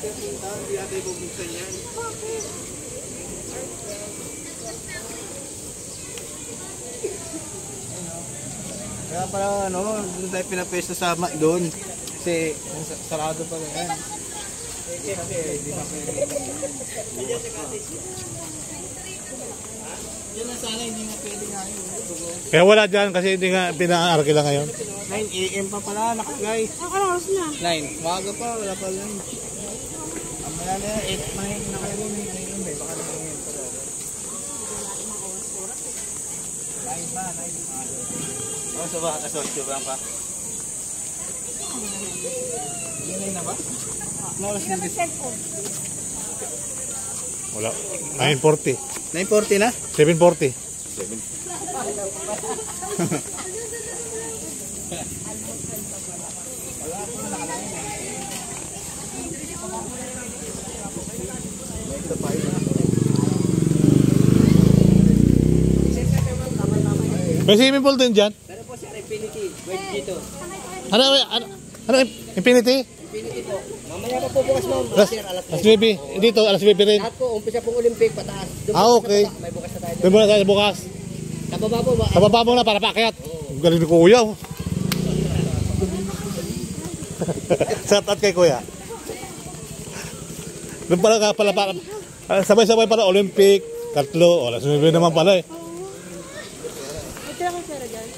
Hindi natin bubuksan yan. Kaya pala ano, doon tayo pinapesto sa doon. Kasi sarado pa yan. Kasi hindi pa pwede. Yan na sana, hindi nga pwede nga yun. Kaya wala dyan kasi hindi nga pina-arke lang ngayon. 9 AM pa pala, nakagay. Anong oras na? 9, umaga pa, wala pa 9. Mamaya na yan, 8, 9 na kayo may ngayon. Baka naman ngayon pa rin. 9 ba, 9. O, sa baka kasotyo ba pa? Yan na ba? Oras na din. Wala. 9:40. 9:40 na? 7:40. 7. May swimming pool din dyan? Pero po siya, Infinity. Wait dito. Ano, Infinity? Infinity po. Mamaya pa po bukas mo. Alas 9. Dito, alas 9 rin. Lahat po, umpisa pong Olympic, pataas. Okay. May bukas na tayo. Doon muna tayo bukas. Sa baba po ba? Sa baba muna para paakyat. Galing ni Kuya. Shout out kay Kuya. Doon pala ka pala para sabay-sabay para Olympic, tatlo. Alas 9 naman pala eh. Ito lang ang pera dyan.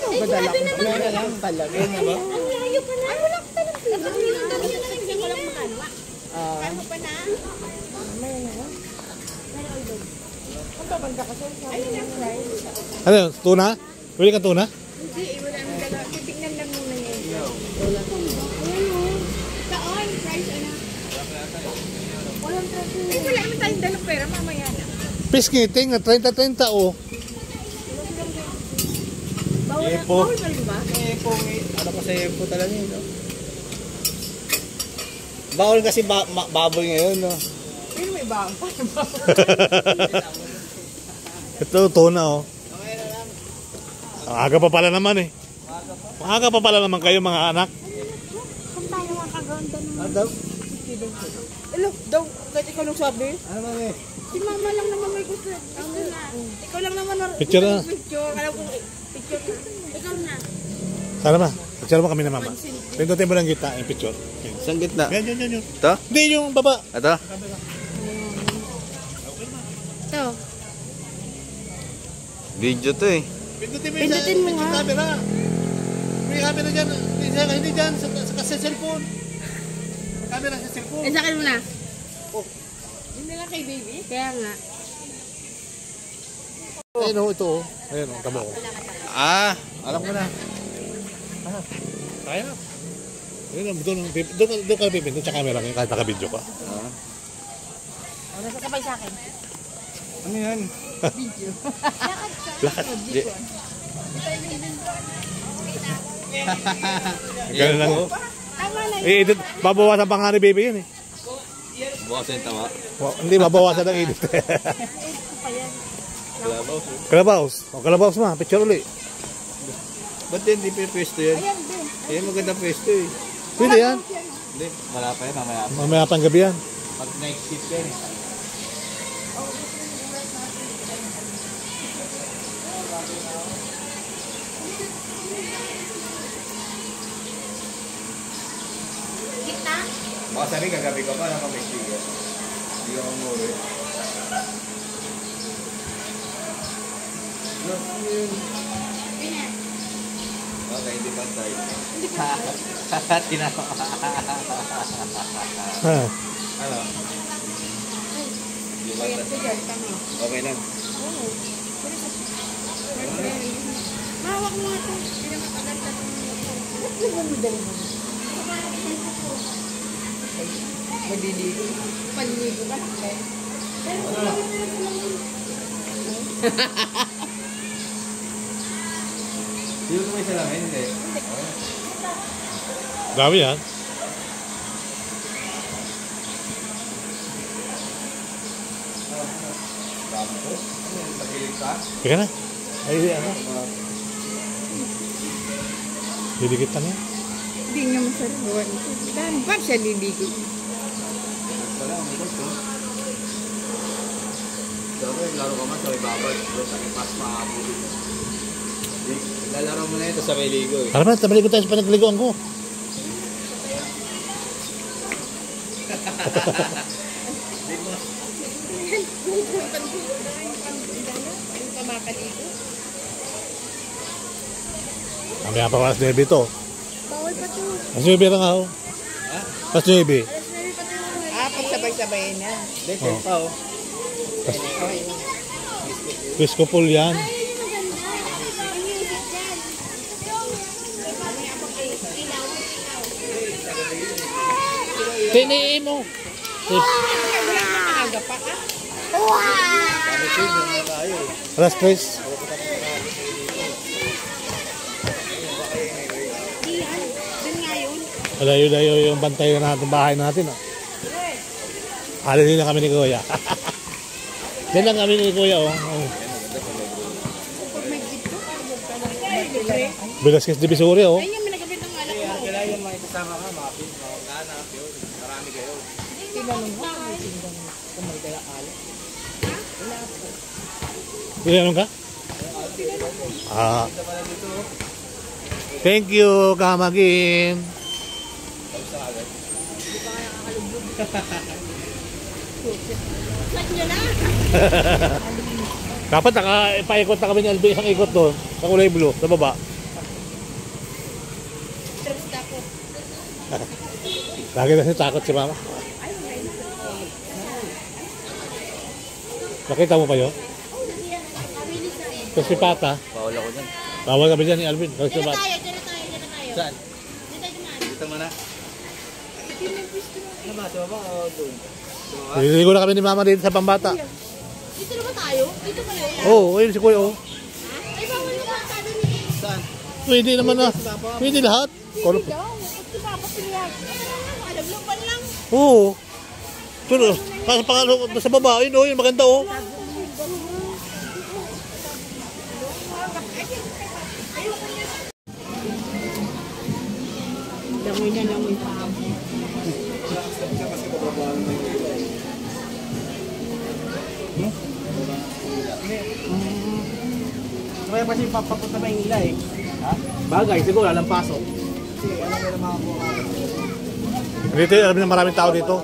Badala ko. Ano na lang, talagay na ba? Ang layo pa na. Ay, wala ka talaga. Hindi ko lang makalawa. Ano pa na? May na lang. Ang babanda kasi. Ayun yung price. Ano yun? Tuna? Pwede ka tuna? Hindi, wala nang dalawa. Titignan lang muna niya. Wala. Ayan o. Saan? Price ano? Walang price. Eh, wala naman tayong dalang pera. Mamaya na. Fish ngiting na 30-30 oh. Bawal pa rin ba? Epo, ano ko sa epo talaga yun, no? Bawal kasi baboy ngayon, no? Pero may baon pa. Ito, tuna oh. Okay na lang. Aga pa pala naman eh. Aga pa pala naman kayo mga anak. Kung tayo mga kaganda naman. Ano daw? Hello, daw, kahit ikaw nung sabi. Ano ba eh? Si mama lang naman may gusto. Ano na? Ikaw lang naman. Picture na. Picture. Alam ko, picture na. Ikaw na. Sana ba? Picture mo kami na mama. Pindutin mo lang kita yung picture. Saan gitna? Yan. Ito? Hindi yung baba. Ito? Ito. Video to eh. Pindutin mo nga. Camera. May camera dyan. Hindi dyan. Sa cellphone. Camera sa cellphone. Eh, sa akin mo na. Hindi lang kay baby. Kaya nga. Ayun oh, ito oh. Ayun oh, tabo ko. Alam ko na. Kaya. Ayun, doon ka pipindot sa camera ngayon kahit naka-video ka. O, nasasabay sa akin. Ano yan? Video. Lakad. Ganun lang. Tama na yun. I-edit. Babawasan pa nga ni baby yun eh. Bukas yung tama. Hindi, babawasan ng edit. Kalabaws. O, kalabaws ma. Picture uli. Ba't hindi pwesto yan? Ayan din. Ayan maganda pwesto eh. Pwede yan. Hindi, wala pa yan, mamaya pa. Mamaya pang gabi yan. Pag night shift yan eh. Kita? Baka sabi kagabi ka pa, nakapestigan. Hindi ka umuwi. Okay, hindi pa tayo. Tinawa. Ano? Hindi pa tayo. Okay lang. Mahawak mo ito. Hindi naman kaganda. Ba't nagmamudali mo? Maliligo. Panligo ka. Hindi mo may salamin, hindi. Dami yan. Dami ko. Naghilig ka? Teka na. Ay, ano? Didikit na yan. Hindi naman sa buwan. Saan ba siya liligo? Dapat laro ka man sa may babad. Sa may pas maabuti. Lalaro mo na ito sa may ligo eh. Tara ba, tabaligo tayo sa panagliguan ko. Mamaya pa alas 9 ito. Bawal pa to. Alas 9 lang ako. Alas 9. Alas 9 pa to. Pagsabay-sabayin na. Dito pa oh. Pisco pool yan. Ay, yun yung maganda. Ang music dyan. Tiniin mo. Maaga pa ka. Kami save na tayo eh. Alas 3. Diyan. Dun nga yun. Layo-layo yung bantay na natin, bahay natin. Alin na kami ni Kuya. Yan lang kami ni Kuya. Oh. Pag may gito. Velasquez Divisoria. Oh. Ayun yung minagabit ng alak mo. Kailangan yung mga kasama ka, mga pin, mga ganap, yun. Marami kayo. Tinanong mo kung may dala kala. Tinanong ka? Thank you, Kamagin. Flat nyo na. Dapat paikot na kami ni Alvin, isang ikot doon, sa kulay blue, sa baba. Trips na ako. Lagi na siya takot si Mama. Nakita mo pa yun? Mabilis na eh. Tapos si Pata, Bawal ako dyan. tawag kami dyan ni Alvin. Tapos si Dito Pata. tayo, dito tayo, dito tayo. Saan? Dito tayo dumaan. Dito mo na. Ano ba? Sa baba o doon? Sa baba? Nililigo na kami ni Mama dito sa Pambata. Dito na ba tayo? Dito kayo? Oo, ayun si Kuya. Oh. Ay, bawal na ba? Sabi ni... Saan? Pwede naman na. Pwede lahat. Hindi daw. Kasi dapat sila. Alam lang pa lang. Oo. Pero, sa baba, ayun, oh, yun, maganda oh. Langoy na langoy pa ako. Kaya kasi papapunta ba yung ila eh? Ha? Bagay, siguro alam pasok. Kasi alam mo na mga buka. Dito, alam niyo maraming tao dito.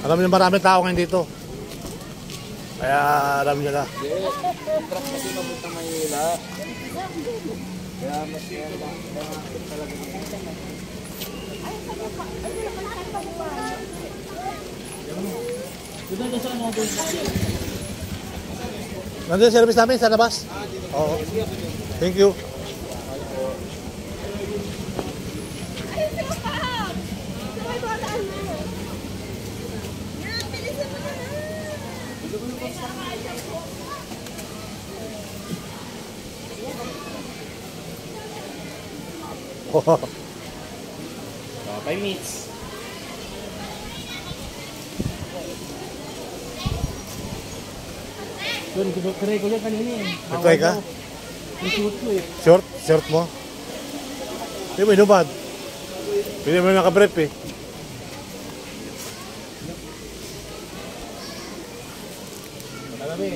Alam niyo maraming tao ngayon dito. Kaya alam niyo na. Truck kasi papunta Maynila. Kaya mas yan talaga. Nandiyan yung service namin sa labas. Oo. Thank you. Ayun sila pa! Sabay ko ataan mo. Yan, bilisan mo na. Oh. 5 minutes. Doon, try ko yan kanina eh. Nag-try ka? Yung shoot ko eh. Short? Short mo? Hindi mo inubad. Pwede mo nakabrep eh. Malami.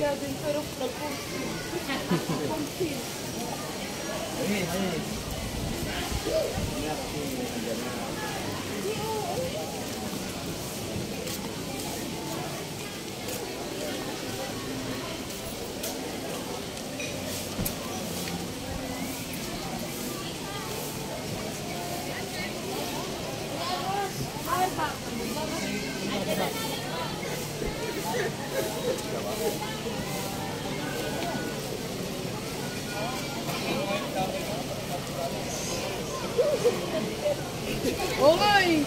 Okay!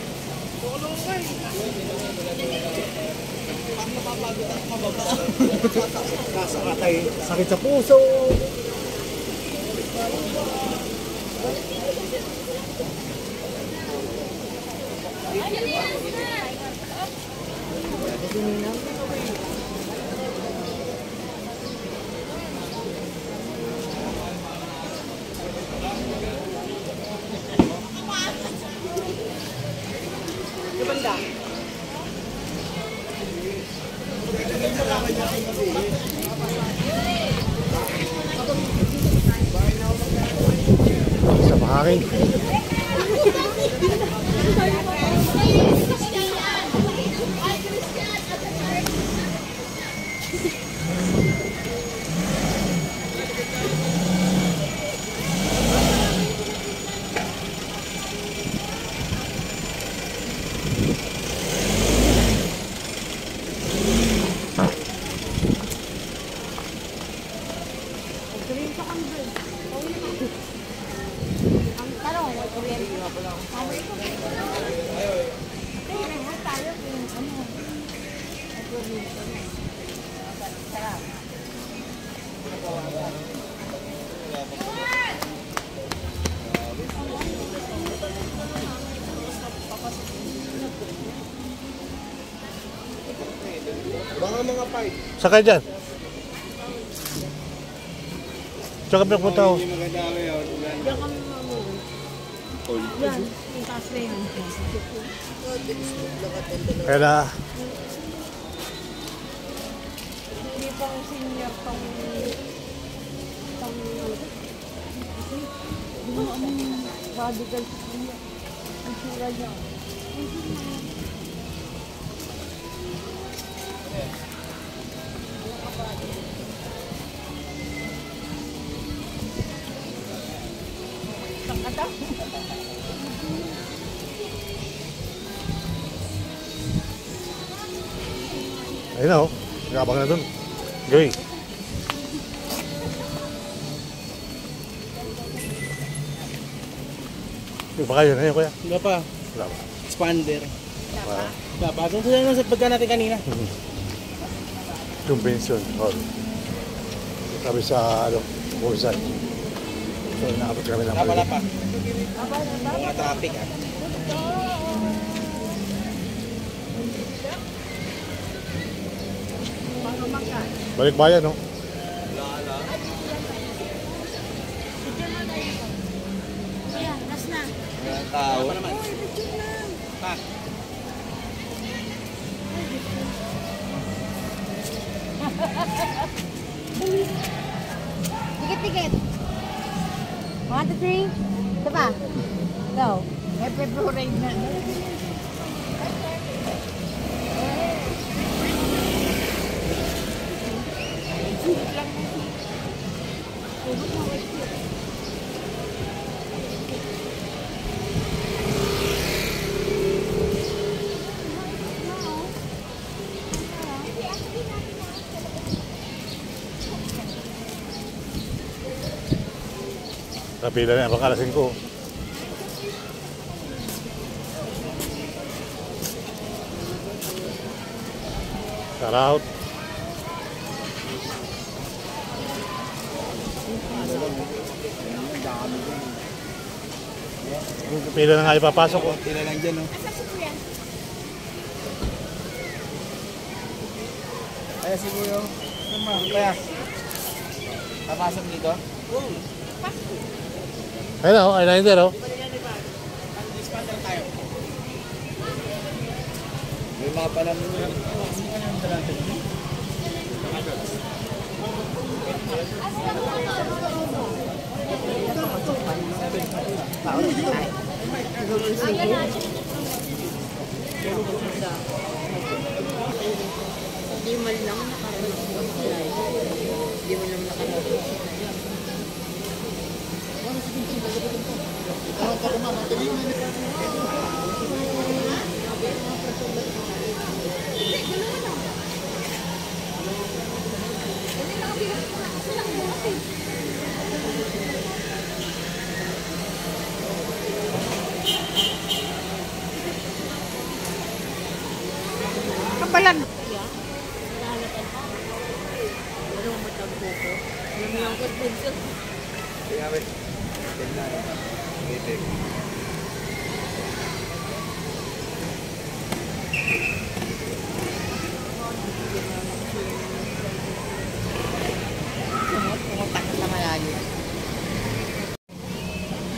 Sakit sa puso. Sa mahangin. Ang tanong, may kuryente ba lang? Tayo yung ano. Sarap. Baka mga fight. Sakay dyan. Tsaka pinapunta ako. Hindi magandami yun. Diyan kami mamuha. Yan, yung taas na yan. Kaya na, Hindi pang senior pang radical senior. Ang sura niya. Nakata? ayun na oh. Nagabang na dun. Gawin. Baka yun. Ayun kuya. Wala pa. Wala ba? Expander. Wala. Bagong sila naman sa pagka natin kanina. Convention hall. Sabi sa ano, Busan. So nakapot kami ng Wala pa. Mga traffic ah. Balik bayan no? Ayan, last na. Mga tao. Dikit-dikit. 1, 2, 3. Ito pa. Go. May February na. Kapila na, baka alas 5. Shout Pila na nga ipapasok ko. Tila lang dyan, no? Kaya siguro, kaya, papasok dito? Ayun o, ayun na yun din o. May mapa lang yun. Hindi man lang nakarating sa live. Hindi man lang nakarating sa live. Kapalan. Kaya, wait. Tignan. Itik. Pumunta ka sa malalim.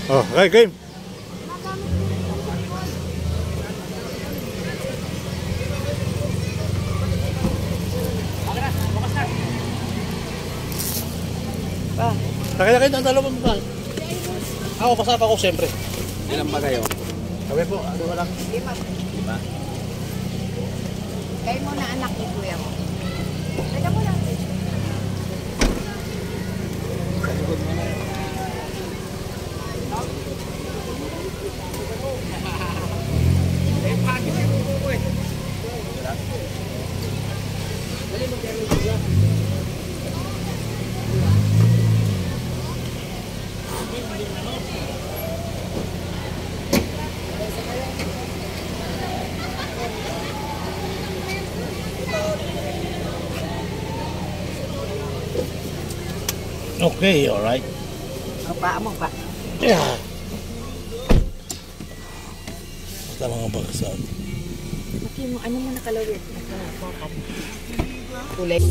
Oh, okay, game. Kaya kayo ang dalawa mo ba? Ako, pasap ako siyempre. Ilan ba kayo? Kami po, ano lang. Lima. Lima. Kayo muna anak ni kuya mo. Teka mo lang. Sa likod mo na yun. Okay, alright. Ang paa mo pa. Yeah. Basta mga bagsaw. Ano mo nakalawit? Kulay.